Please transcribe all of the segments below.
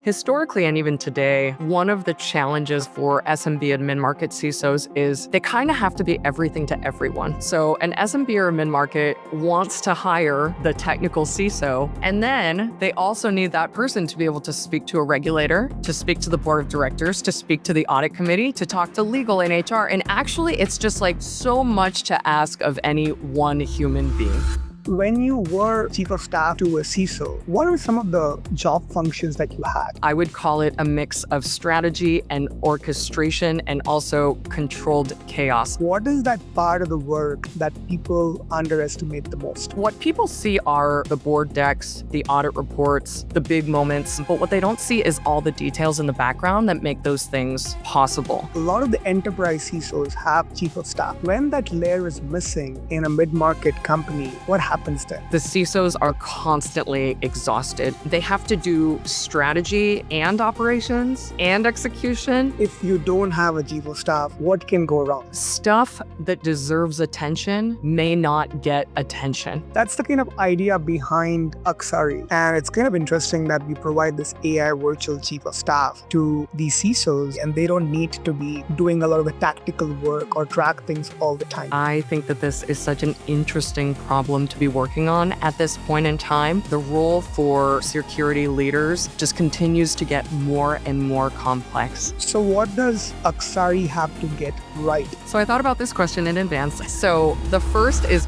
Historically, and even today, one of the challenges for SMB and mid-market CISOs is they kind of have to be everything to everyone. So an SMB or a mid-market wants to hire the technical CISO, and then they also need that person to be able to speak to a regulator, to speak to the board of directors, to speak to the audit committee, to talk to legal and HR. And actually, it's just like so much to ask of any one human being. When you were chief of staff to a CISO, what are some of the job functions that you had? I would call it a mix of strategy and orchestration and also controlled chaos. What is that part of the work that people underestimate the most? What people see are the board decks, the audit reports, the big moments, but what they don't see is all the details in the background that make those things possible. A lot of the enterprise CISOs have chief of staff. When that layer is missing in a mid-market company, what happens then? The CISOs are constantly exhausted. They have to do strategy and operations and execution. If you don't have a chief of staff, what can go wrong? Stuff that deserves attention may not get attention. That's the kind of idea behind Axari. And it's kind of interesting that we provide this AI virtual chief of staff to these CISOs, and they don't need to be doing a lot of the tactical work or track things all the time. I think that this is such an interesting problem to be working on at this point in time. The role for security leaders just continues to get more and more complex. So what does Axari have to get right? So I thought about this question in advance. So the first is,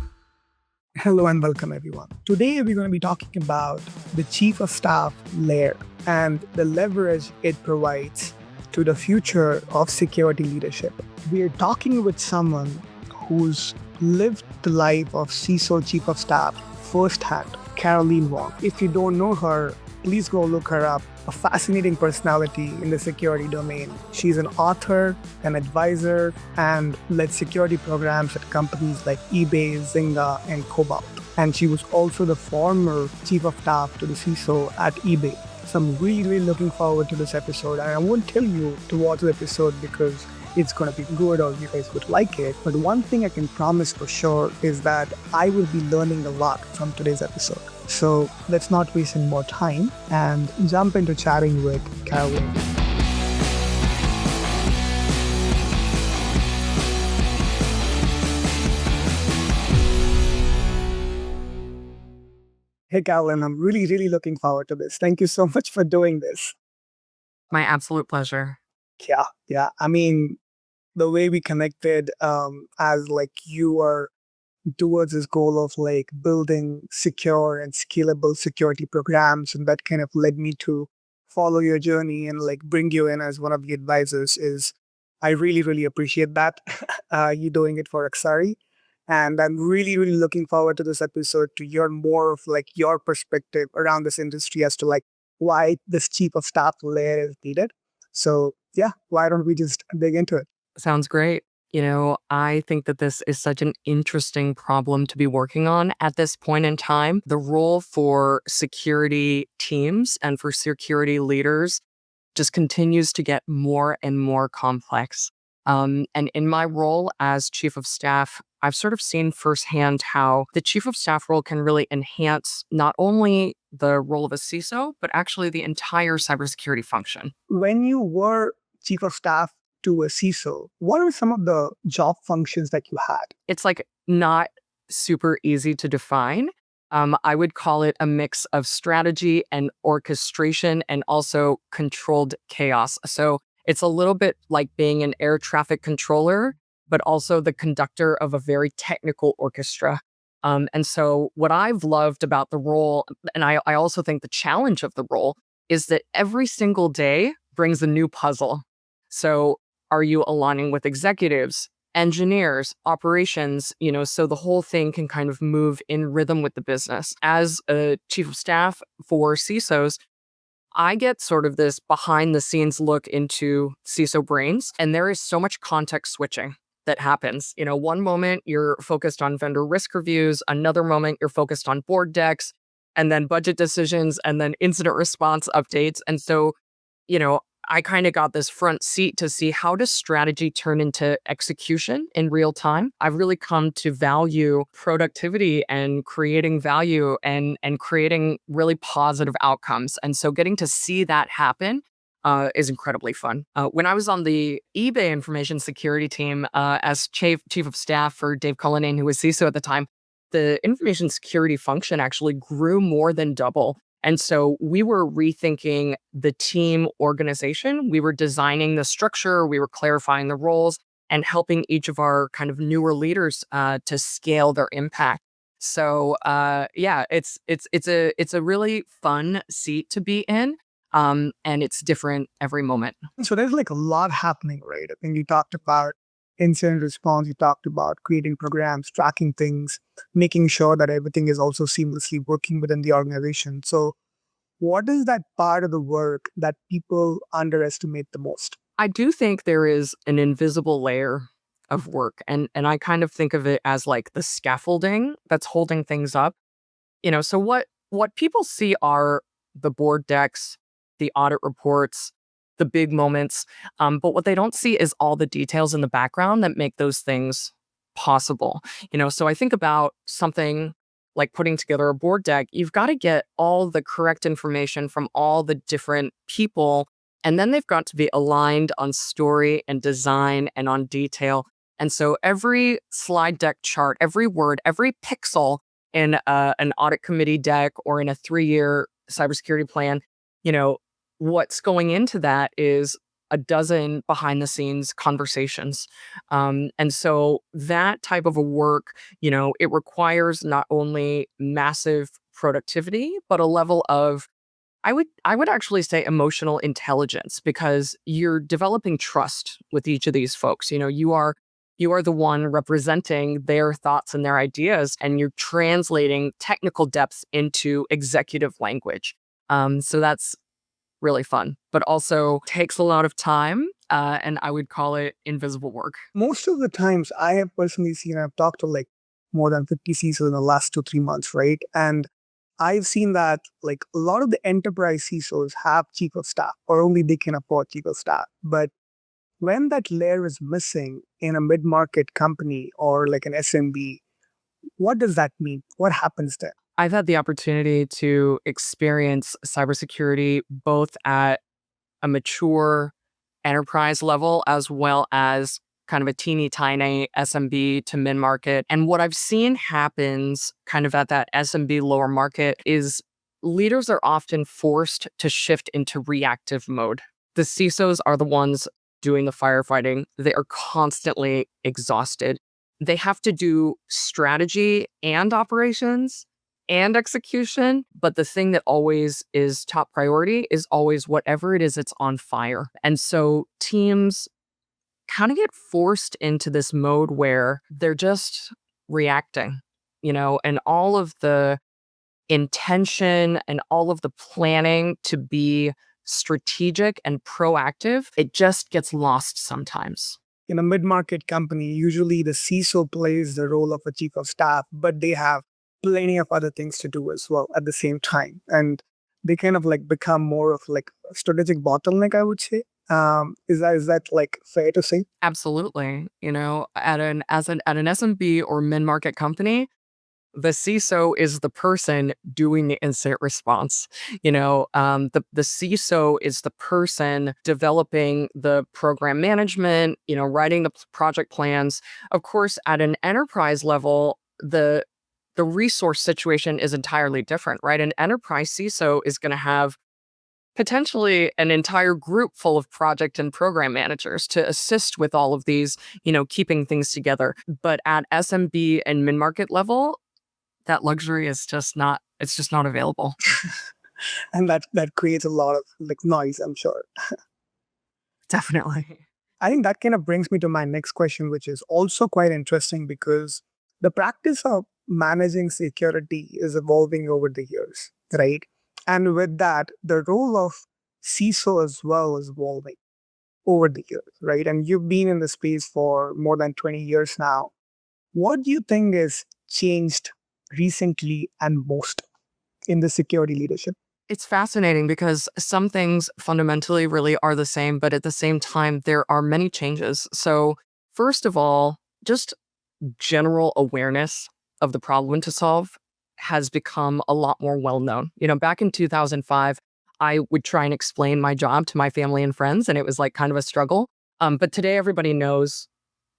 hello and welcome everyone. Today we're going to be talking about the chief of staff layer and the leverage it provides to the future of security leadership. We are talking with someone who's lived the life of CISO chief of staff firsthand, Caroline Wong. If you don't know her, please go look her up. A fascinating personality in the security domain. She's an author, an advisor, and led security programs at companies like eBay, Zynga, and Cobalt. And she was also the former chief of staff to the CISO at eBay. So I'm really looking forward to this episode. And I won't tell you to watch the episode because it's going to be good or you guys would like it. But one thing I can promise for sure is that I will be learning a lot from today's episode. So let's not waste any more time and jump into chatting with Caroline. Hey, Caroline, I'm really looking forward to this. Thank you so much for doing this. my absolute pleasure. Yeah. I mean, the way we connected as like you are towards this goal of like building secure and scalable security programs, and that kind of led me to follow your journey and like bring you in as one of the advisors. Is I really appreciate that you doing it for Axari. And I'm really looking forward to this episode to hear more of like your perspective around this industry as to like why this chief of staff layer is needed. So yeah, why don't we just dig into it? Sounds great. I think that this is such an interesting problem to be working on at this point in time. The role for security teams and for security leaders just continues to get more and more complex. And in my role as chief of staff, I've sort of seen firsthand how the chief of staff role can really enhance not only the role of a CISO, but actually the entire cybersecurity function. When you were chief of staff to a CISO, what are some of the job functions that you had? It's like not super easy to define. I would call it a mix of strategy and orchestration and also controlled chaos. So it's a little bit like being an air traffic controller, but also the conductor of a very technical orchestra. And so what I've loved about the role, and I also think the challenge of the role, is that every single day brings a new puzzle. So are you aligning with executives, engineers, operations, so the whole thing can kind of move in rhythm with the business. As a chief of staff for CISOs, I get sort of this behind the scenes look into CISO brains, and there is so much context switching that happens. One moment you're focused on vendor risk reviews, another moment you're focused on board decks, and then budget decisions, and then incident response updates. And so, I kind of got this front seat to see how does strategy turn into execution in real time. I've really come to value productivity and creating value and creating really positive outcomes. And so getting to see that happen is incredibly fun. When I was on the eBay information security team as chief of staff for Dave Cullinane, who was CISO at the time, the information security function actually grew more than double. And so we were rethinking the team organization. We were designing the structure, we were clarifying the roles, and helping each of our kind of newer leaders to scale their impact. So yeah, it's a really fun seat to be in, and it's different every moment. So there's like a lot happening, right? I think you talked about incident response, you talked about creating programs, tracking things, making sure that everything is also seamlessly working within the organization. So what is that part of the work that people underestimate the most? I do think there is an invisible layer of work, and I kind of think of it as like the scaffolding that's holding things up. So what people see are the board decks, the audit reports, the big moments, but what they don't see is all the details in the background that make those things possible. So I think about something like putting together a board deck. You've got to get all the correct information from all the different people, and then they've got to be aligned on story and design and on detail. And so every slide deck chart, every word, every pixel in an audit committee deck or in a 3-year cybersecurity plan, you know, what's going into that is a dozen behind the scenes conversations. And so that type of a work, it requires not only massive productivity, but a level of I would actually say emotional intelligence because you're developing trust with each of these folks. You are the one representing their thoughts and their ideas, and you're translating technical depths into executive language. So that's really fun, but also takes a lot of time. And I would call it invisible work. Most of the times I have personally seen, I've talked to like more than 50 CISOs in the last 2, 3 months, right? And I've seen that like a lot of the enterprise CISOs have chief of staff, or only they can afford chief of staff. But when that layer is missing in a mid-market company or like an SMB, what does that mean? What happens there? I've had the opportunity to experience cybersecurity both at a mature enterprise level as well as kind of a teeny tiny SMB to mid market. And what I've seen happens kind of at that SMB lower market is leaders are often forced to shift into reactive mode. The CISOs are the ones doing the firefighting. They are constantly exhausted. They have to do strategy and operations and execution. But the thing that always is top priority is always whatever it is that's on fire. And so teams kind of get forced into this mode where they're just reacting, and all of the intention and all of the planning to be strategic and proactive, it just gets lost sometimes. In a mid-market company, usually the CISO plays the role of a chief of staff, but they have plenty of other things to do as well at the same time. And they kind of like become more of like a strategic bottleneck, I would say. Is that like fair to say? Absolutely. At an SMB or mid-market company, the CISO is the person doing the incident response. The CISO is the person developing the program management, writing the project plans. Of course, at an enterprise level, the resource situation is entirely different, right? An enterprise CISO is going to have potentially an entire group full of project and program managers to assist with all of these, keeping things together. But at SMB and mid-market level, that luxury is just not available. And that creates a lot of like noise, I'm sure. Definitely. I think that kind of brings me to my next question, which is also quite interesting because the practice of managing security is evolving over the years, right? And with that, the role of CISO as well is evolving over the years, right? And you've been in the space for more than 20 years now. What do you think has changed recently and most in the security leadership? It's fascinating because some things fundamentally really are the same, but at the same time, there are many changes. So, first of all, just general awareness of the problem to solve has become a lot more well known. Back in 2005, I would try and explain my job to my family and friends, and it was like kind of a struggle. But today, everybody knows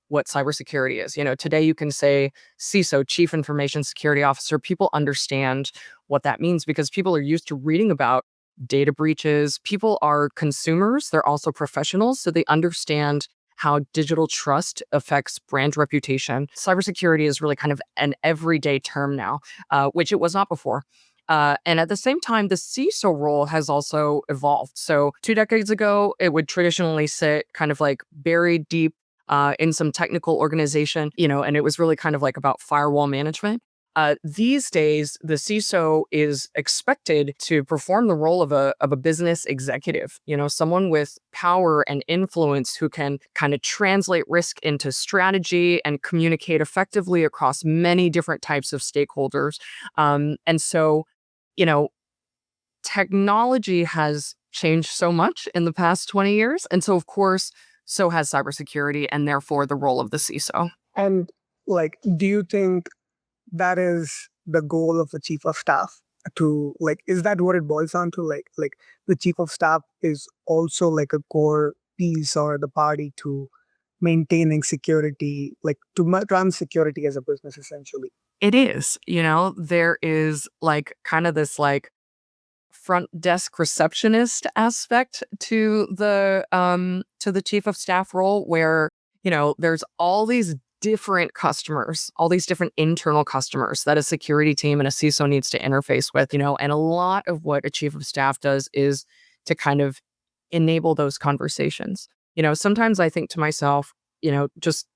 what cybersecurity is. Today you can say CISO, Chief Information Security Officer. People understand what that means because people are used to reading about data breaches. People are consumers, they're also professionals, so they understand how digital trust affects brand reputation. Cybersecurity is really kind of an everyday term now, which it was not before. And at the same time, the CISO role has also evolved. So, 2 decades ago, it would traditionally sit kind of like buried deep in some technical organization, and it was really kind of like about firewall management. These days, the CISO is expected to perform the role of a business executive, someone with power and influence who can kind of translate risk into strategy and communicate effectively across many different types of stakeholders. And so, you know, technology has changed so much in the past 20 years. And so, of course, so has cybersecurity and therefore the role of the CISO. And like, do you think that is the goal of the chief of staff to like, is that what it boils down to? Like the chief of staff is also like a core piece or the party to maintaining security, like to run security as a business essentially. It is, there is like kind of this like front desk receptionist aspect to the chief of staff role where, there's all these different customers, all these different internal customers that a security team and a CISO needs to interface with, and a lot of what a chief of staff does is to kind of enable those conversations. Sometimes I think to myself, just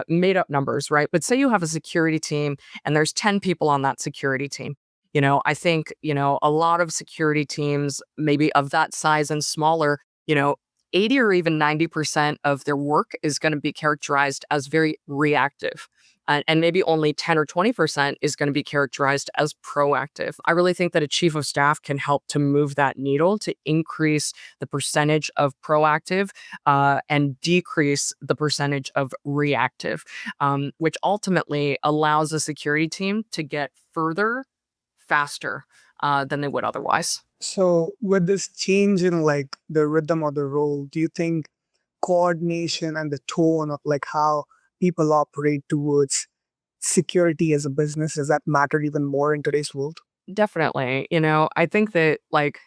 made up numbers, right? But say you have a security team and there's 10 people on that security team. I think, a lot of security teams, maybe of that size and smaller, 80 or even 90% of their work is going to be characterized as very reactive. And maybe only 10 or 20% is going to be characterized as proactive. I really think that a chief of staff can help to move that needle to increase the percentage of proactive and decrease the percentage of reactive, which ultimately allows a security team to get further faster than they would otherwise. So with this change in like the rhythm of the role, do you think coordination and the tone of like how people operate towards security as a business, does that matter even more in today's world? Definitely. I think that like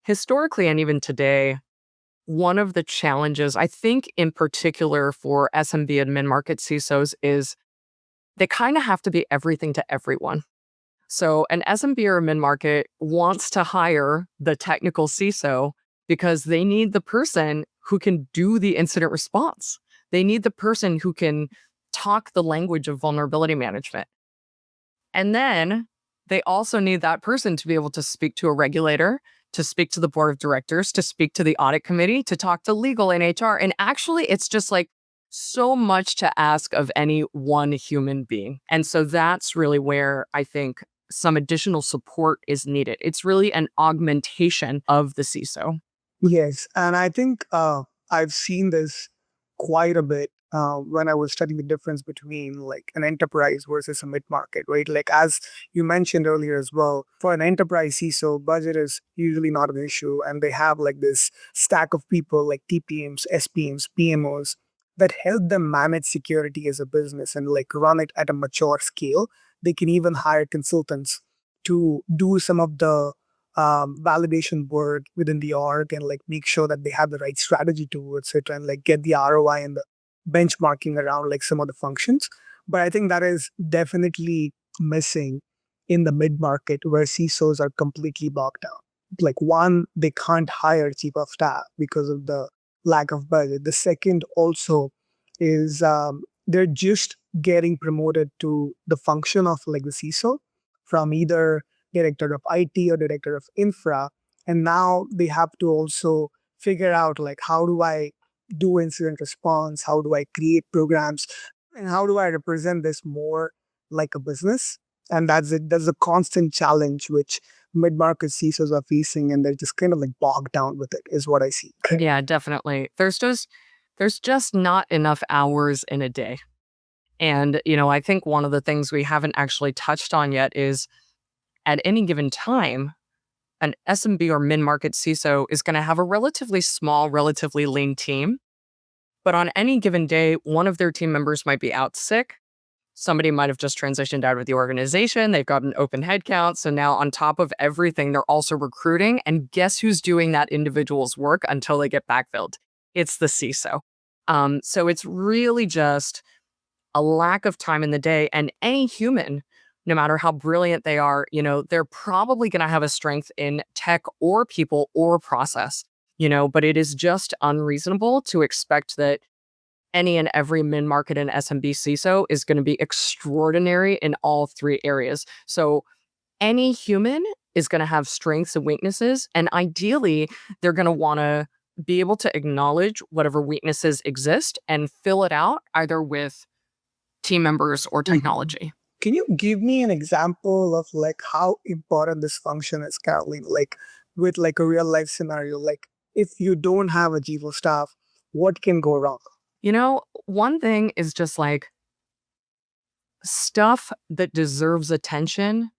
historically and even today, one of the challenges, I think in particular for SMB and mid market CISOs, is they kind of have to be everything to everyone. So an SMB or a mid market wants to hire the technical CISO because they need the person who can do the incident response. They need the person who can talk the language of vulnerability management. And then they also need that person to be able to speak to a regulator, to speak to the board of directors, to speak to the audit committee, to talk to legal and HR. And actually, it's just like so much to ask of any one human being. And so that's really where I think some additional support is needed. It's really an augmentation of the CISO. Yes, and I think I've seen this quite a bit when I was studying the difference between like an enterprise versus a mid market, right? Like as you mentioned earlier as well, for an enterprise CISO, budget is usually not an issue, and they have like this stack of people like TPMs, SPMs, PMOs that help them manage security as a business and like run it at a mature scale. They can even hire consultants to do some of the validation work within the org and like make sure that they have the right strategy towards it and like get the ROI and the benchmarking around like some of the functions. But I think that is definitely missing in the mid market where CISOs are completely bogged down. Like one, they can't hire chief of staff because of the lack of budget. The second also is they're just getting promoted to the function of like the CISO from either director of IT or director of infra. And now they have to also figure out like how do I do incident response? How do I create programs? And how do I represent this more like a business? And that's it. That's a constant challenge which mid-market CISOs are facing, and they're just kind of like bogged down with it, is what I see. Yeah, definitely. There's just not enough hours in a day. And, I think one of the things we haven't actually touched on yet is at any given time, an SMB or mid-market CISO is going to have a relatively small, relatively lean team. But on any given day, one of their team members might be out sick. Somebody might have just transitioned out of the organization. They've got an open headcount. So now, on top of everything, they're also recruiting. And guess who's doing that individual's work until they get backfilled? It's the CISO. So it's really just a lack of time in the day. And any human, no matter how brilliant they are, they're probably going to have a strength in tech or people or process, but it is just unreasonable to expect that any and every mid-market and SMB CISO is going to be extraordinary in all three areas. So any human is going to have strengths and weaknesses, and ideally, they're going to want to be able to acknowledge whatever weaknesses exist and fill it out either with team members or Mhm. technology. Can you give me an example of like how important this function is, Caroline? Like with like a real life scenario, like if you don't have a chief of staff, what can go wrong? One thing is just like stuff that deserves attention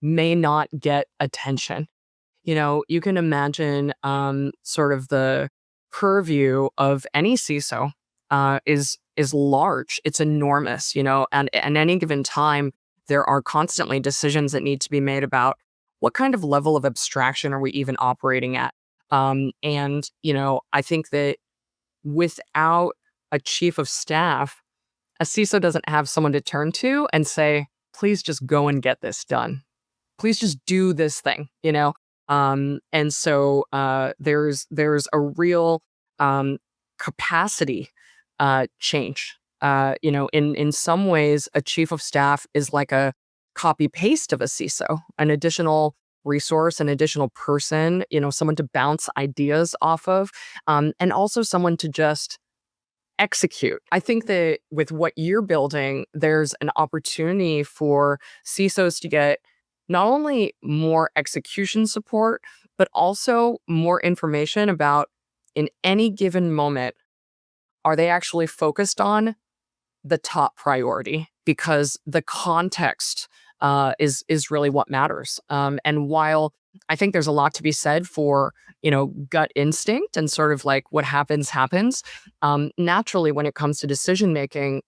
may not get attention. You can imagine sort of the purview of any CISO is large. It's enormous, and at any given time, there are constantly decisions that need to be made about what kind of level of abstraction are we even operating at. And I think that without a chief of staff, a CISO doesn't have someone to turn to and say, please just go and get this done. Please just do this thing. And so there's a real capacity change. In some ways, a chief of staff is like a copy paste of a CISO, an additional resource, an additional person, someone to bounce ideas off of, and also someone to just execute. I think that with what you're building, there's an opportunity for CISOs to get not only more execution support, but also more information about in any given moment, are they actually focused on the top priority? Because the context is really what matters. And while I think there's a lot to be said for gut instinct and sort of like what happens happens. Naturally, when it comes to decision making,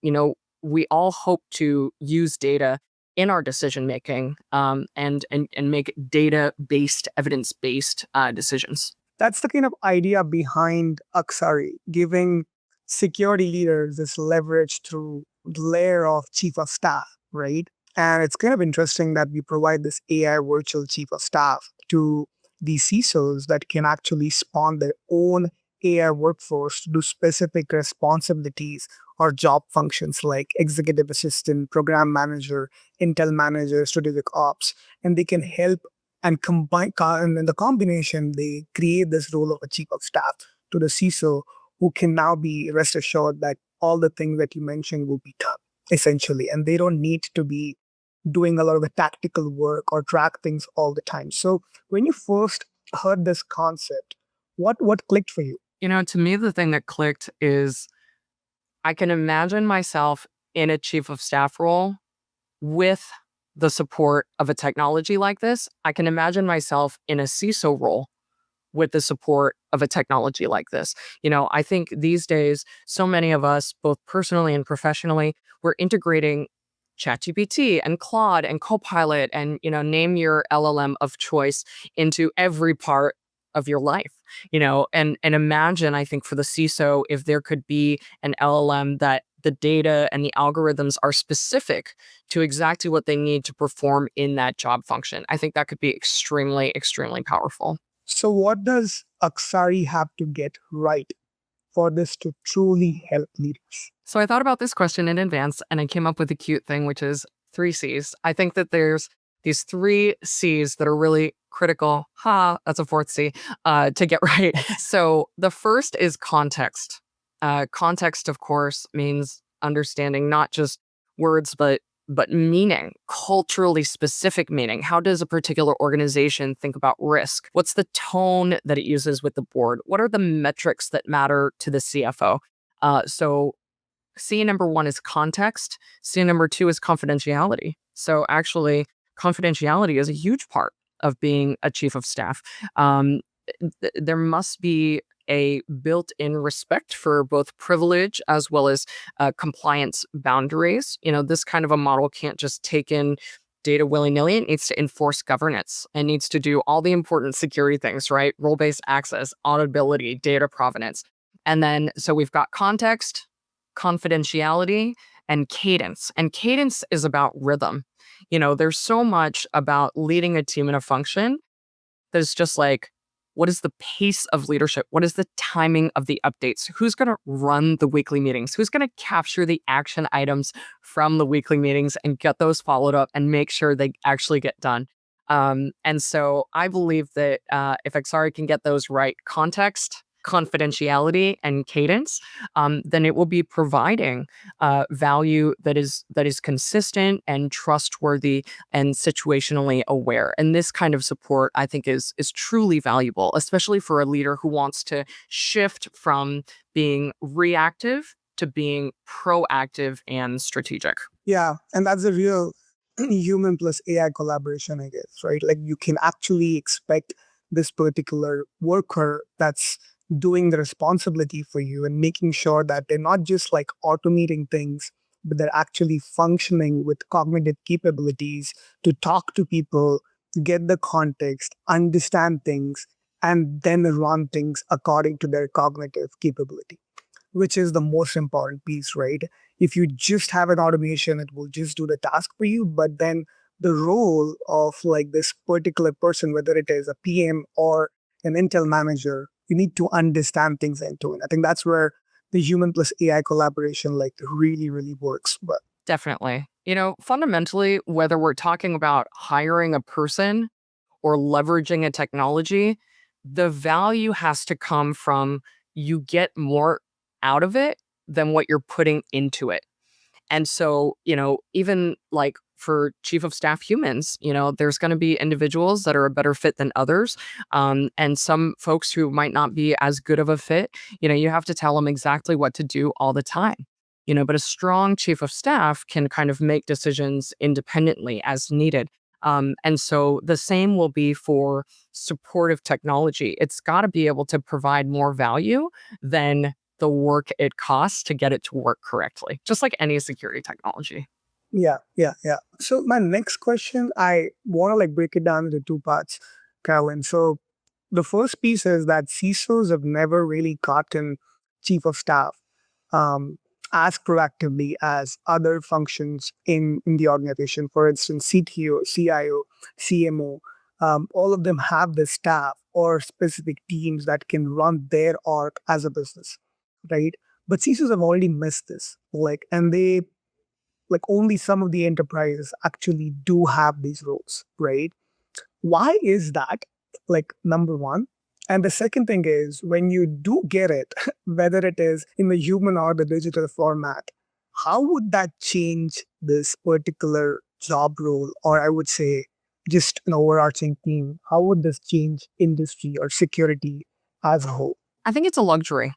we all hope to use data in our decision making and make data based, evidence based decisions. That's the kind of idea behind Axari, giving security leaders this leverage through layer of chief of staff, right? And it's kind of interesting that we provide this AI virtual chief of staff to these CISOs that can actually spawn their own AI workforce to do specific responsibilities or job functions like executive assistant, program manager, intel manager, strategic ops, and they can help and and in the combination they create this role of a chief of staff to the CISO, who can now be rest assured that all the things that you mentioned will be done essentially, and they don't need to be doing a lot of the tactical work or track things all the time. So when you first heard this concept, what clicked for you? To me, the thing that clicked is I can imagine myself in a chief of staff role with the support of a technology like this. I can imagine myself in a CISO role with the support of a technology like this. I think these days, so many of us, both personally and professionally, we're integrating ChatGPT and Claude and Copilot and, name your LLM of choice into every part of your life, and imagine, I think for the CISO, if there could be an LLM that the data and the algorithms are specific to exactly what they need to perform in that job function. I think that could be extremely, extremely powerful. So what does Aksari have to get right for this to truly help leaders? So I thought about this question in advance and I came up with a cute thing, which is three C's. I think that there's these three C's that are really critical. That's a fourth C to get right. So the first is context. Context, of course, means understanding not just words, but but meaning, culturally specific meaning. How does a particular organization think about risk? What's the tone that it uses with the board? What are the metrics that matter to the CFO? So C number one is context. C number two is confidentiality. So actually, confidentiality is a huge part of being a chief of staff. Um, there must be a built-in respect for both privilege as well as compliance boundaries. This kind of a model can't just take in data willy-nilly. It needs to enforce governance. It needs to do all the important security things, right? Role-based access, auditability, data provenance. And then, so we've got context, confidentiality, and cadence. And cadence is about rhythm. There's so much about leading a team in a function that's just like, what is the pace of leadership? What is the timing of the updates? Who's going to run the weekly meetings? Who's going to capture the action items from the weekly meetings and get those followed up and make sure they actually get done? And so I believe that if Axari can get those right, context, confidentiality, and cadence, then it will be providing value that is consistent and trustworthy and situationally aware. And this kind of support, I think, is truly valuable, especially for a leader who wants to shift from being reactive to being proactive and strategic. Yeah, and that's a real human plus AI collaboration, I guess, right? Like you can actually expect this particular worker that's doing the responsibility for you and making sure that they're not just like automating things, but they're actually functioning with cognitive capabilities to talk to people, get the context, understand things, and then run things according to their cognitive capability, which is the most important piece, right? If you just have an automation, it will just do the task for you. But then the role of like this particular person, whether it is a PM or an Intel manager, you need to understand things end to end. I think that's where the human plus AI collaboration like really, really works. But Definitely. Fundamentally, whether we're talking about hiring a person or leveraging a technology, the value has to come from you get more out of it than what you're putting into it. And so, even like for chief of staff humans, there's going to be individuals that are a better fit than others. And some folks who might not be as good of a fit, you have to tell them exactly what to do all the time. But a strong chief of staff can kind of make decisions independently as needed. And so the same will be for supportive technology. It's got to be able to provide more value than the work it costs to get it to work correctly, just like any security technology. yeah. So my next question, I want to like break it down into two parts, Caroline. So the first piece is that CISOs have never really gotten chief of staff um, as proactively as other functions in the organization. For instance, CTO, CIO, CMO, all of them have the staff or specific teams that can run their org as a business, right? But CISOs have already missed this, like, and they like only some of the enterprises actually do have these roles, right? Why is that? Like, number one. And the second thing is when you do get it, whether it is in the human or the digital format, how would that change this particular job role? Or I would say just an overarching theme. How would this change industry or security as a whole? I think it's a luxury.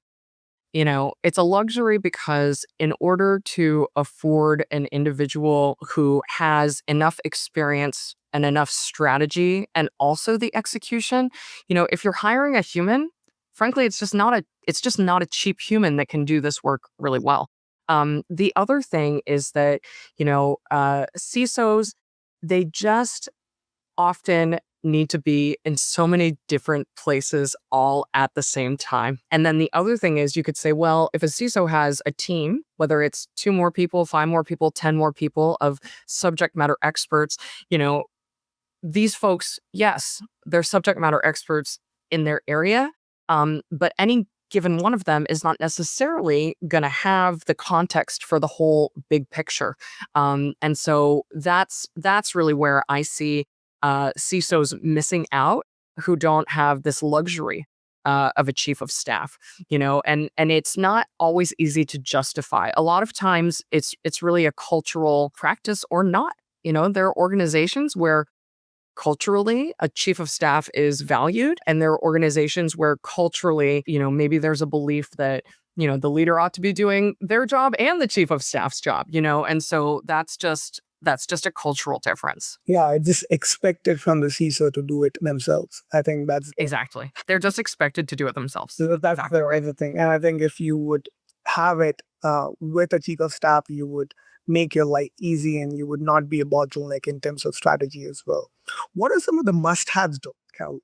It's a luxury because in order to afford an individual who has enough experience and enough strategy and also the execution, if you're hiring a human, frankly, it's just not a cheap human that can do this work really well. The other thing is that, CISOs, they just often need to be in so many different places all at the same time. And then the other thing is you could say, well, if a CISO has a team, whether it's 2 more people, 5 more people, 10 more people of subject matter experts, these folks, yes, they're subject matter experts in their area, but any given one of them is not necessarily going to have the context for the whole big picture. And so that's really where I see CISOs missing out who don't have this luxury of a chief of staff, and it's not always easy to justify. A lot of times it's really a cultural practice or not. There are organizations where culturally a chief of staff is valued, and there are organizations where culturally, maybe there's a belief that the leader ought to be doing their job and the chief of staff's job, and so that's just a cultural difference. Yeah, it's just expected from the CISO to do it themselves. I think Exactly. They're just expected to do it themselves. that's Exactly. the right thing. And I think if you would have it with a chief of staff, you would make your life easy and you would not be a bottleneck in terms of strategy as well. What are some of the must-haves, though, Cal?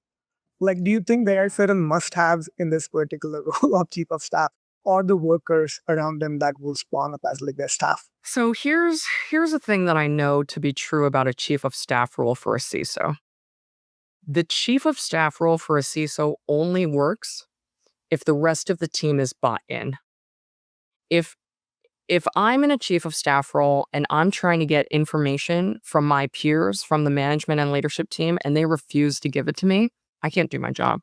Like, do you think there are certain must-haves in this particular role of chief of staff or the workers around them that will spawn up as like their staff? So here's a thing that I know to be true about a chief of staff role for a CISO. The chief of staff role for a CISO only works if the rest of the team is bought in. If if I'm in a chief of staff role and I'm trying to get information from my peers, from the management and leadership team, and they refuse to give it to me, I can't do my job.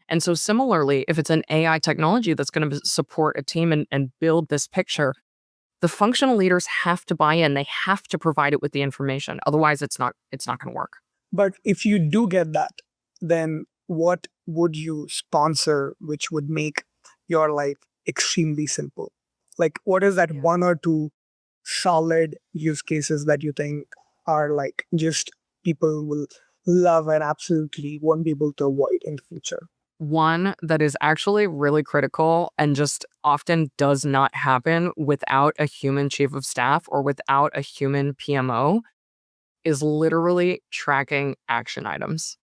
And so similarly, if it's an AI technology that's going to support a team and build this picture, the functional leaders have to buy in. They have to provide it with the information. Otherwise, it's not going to work. But if you do get that, then what would you sponsor which would make your life extremely simple? Like, what is that Yeah. one or two solid use cases that you think are like just people will love and absolutely won't be able to avoid in the future? One that is actually really critical and just often does not happen without a human chief of staff or without a human PMO is literally tracking action items.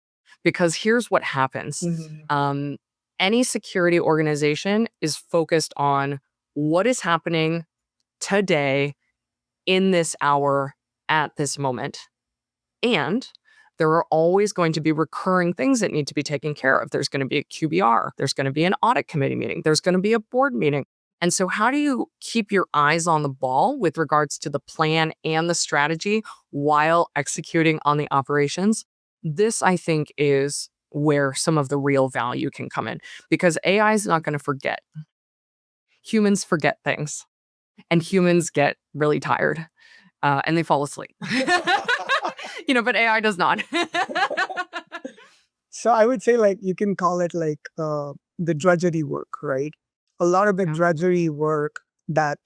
Because here's what happens. Mhm. Any security organization is focused on what is happening today in this hour at this moment. And there are always going to be recurring things that need to be taken care of. There's going to be a QBR, there's going to be an audit committee meeting, there's going to be a board meeting. And so, how do you keep your eyes on the ball with regards to the plan and the strategy while executing on the operations? This, I think, is where some of the real value can come in because AI is not going to forget. Humans forget things, and humans get really tired and they fall asleep. But AI does not. So I would say like you can call it like the drudgery work, right? A lot of the Yeah. drudgery work that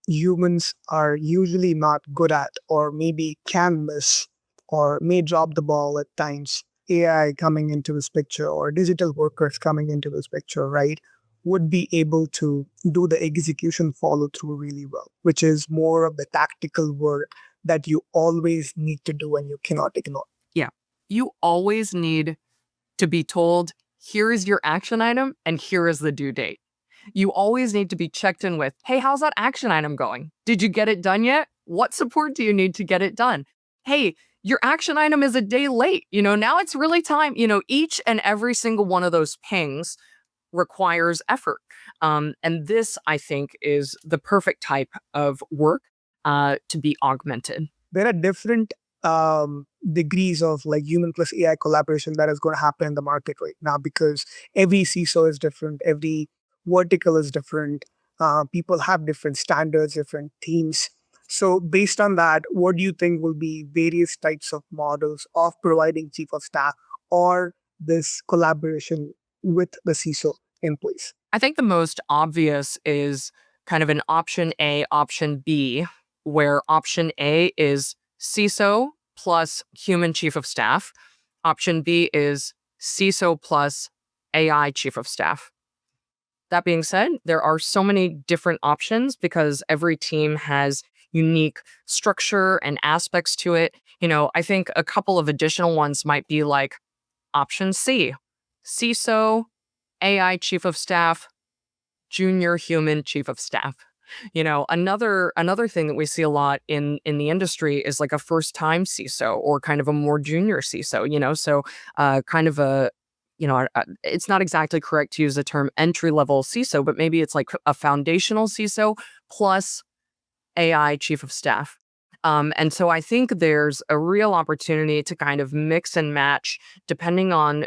humans are usually not good at or maybe can miss or may drop the ball at times. AI coming into this picture or digital workers coming into this picture, right? Would be able to do the execution follow through really well, which is more of the tactical work that you always need to do and you cannot ignore. Yeah. You always need to be told, here is your action item and here is the due date. You always need to be checked in with, hey, how's that action item going? Did you get it done yet? What support do you need to get it done? Hey, your action item is a day late. Now it's really time. Each and every single one of those pings requires effort. And this, I think, is the perfect type of work to be augmented. There are different degrees of like human plus AI collaboration that is going to happen in the market right now because every CISO is different, every vertical is different. People have different standards, different teams. So, based on that, what do you think will be various types of models of providing chief of staff or this collaboration with the CISO in place? I think the most obvious is kind of an option A, option B, where option A is CISO plus human chief of staff. Option B is CISO plus AI chief of staff. That being said, there are so many different options because every team has unique structure and aspects to it. I think a couple of additional ones might be like option C, CISO, AI chief of staff, junior human chief of staff. Another thing that we see a lot in the industry is like a first time CISO or kind of a more junior CISO. So kind of it's not exactly correct to use the term entry level CISO, but maybe it's like a foundational CISO plus AI chief of staff. And so I think there's a real opportunity to kind of mix and match depending on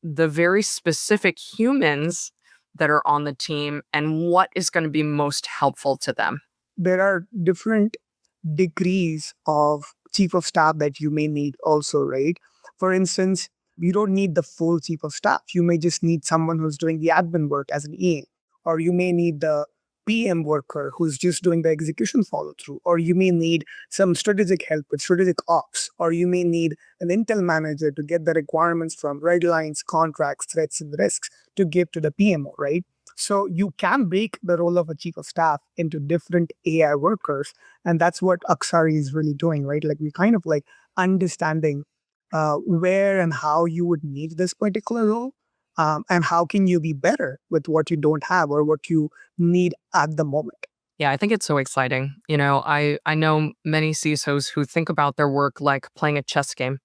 the very specific humans that are on the team and what is going to be most helpful to them. There are different degrees of chief of staff that you may need also, right? For instance, you don't need the full chief of staff. You may just need someone who's doing the admin work as an EA, or you may need the PM worker who's just doing the execution follow through, or you may need some strategic help with strategic ops, or you may need an intel manager to get the requirements from red lines, contracts, threats, and risks to give to the PMO, right? So you can break the role of a chief of staff into different AI workers, and that's what Axari is really doing, right? Like we kind of like understanding where and how you would need this particular role, and how can you be better with what you don't have or what you need at the moment. Yeah, I think it's so exciting. I know many CISOs who think about their work like playing a chess game.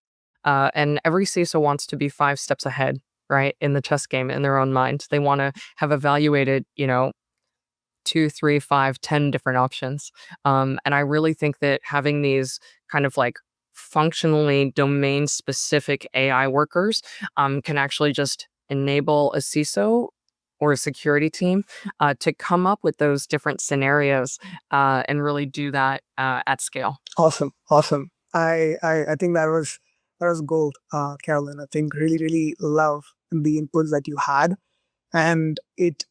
And every CISO wants to be 5 steps ahead, right, in the chess game in their own mind. They want to have evaluated, 2, 3, 5, 10 different options. And I really think that having these kind of like functionally domain specific AI workers can actually just enable a CISO or a security team to come up with those different scenarios and really do that at scale. Awesome, awesome. I think that was gold, Carolyn. I think really love the inputs that you had, and it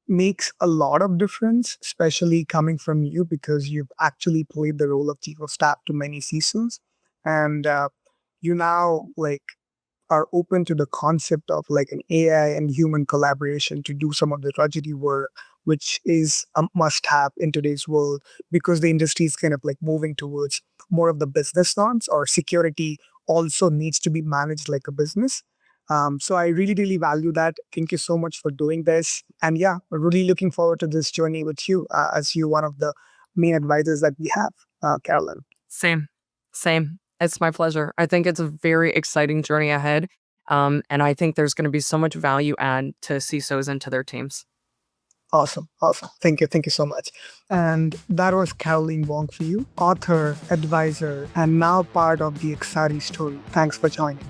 makes a lot of difference, especially coming from you because you've actually played the role of chief of staff to many seasons, and you now like are open to the concept of like an AI and human collaboration to do some of the tragedy work, which is a must have in today's world because the industry is kind of like moving towards more of the business norms or security also needs to be managed like a business. So I really value that. Thank you so much for doing this. And yeah, we're really looking forward to this journey with you as you one of the main advisors that we have, Carolyn. Same, same. It's my pleasure. I think it's a very exciting journey ahead. And I think there's going to be so much value add to CISOs and to their teams. Awesome. Awesome. Thank you so much. And that was Caroline Wong for you, author, advisor, and now part of the Axari story. Thanks for joining.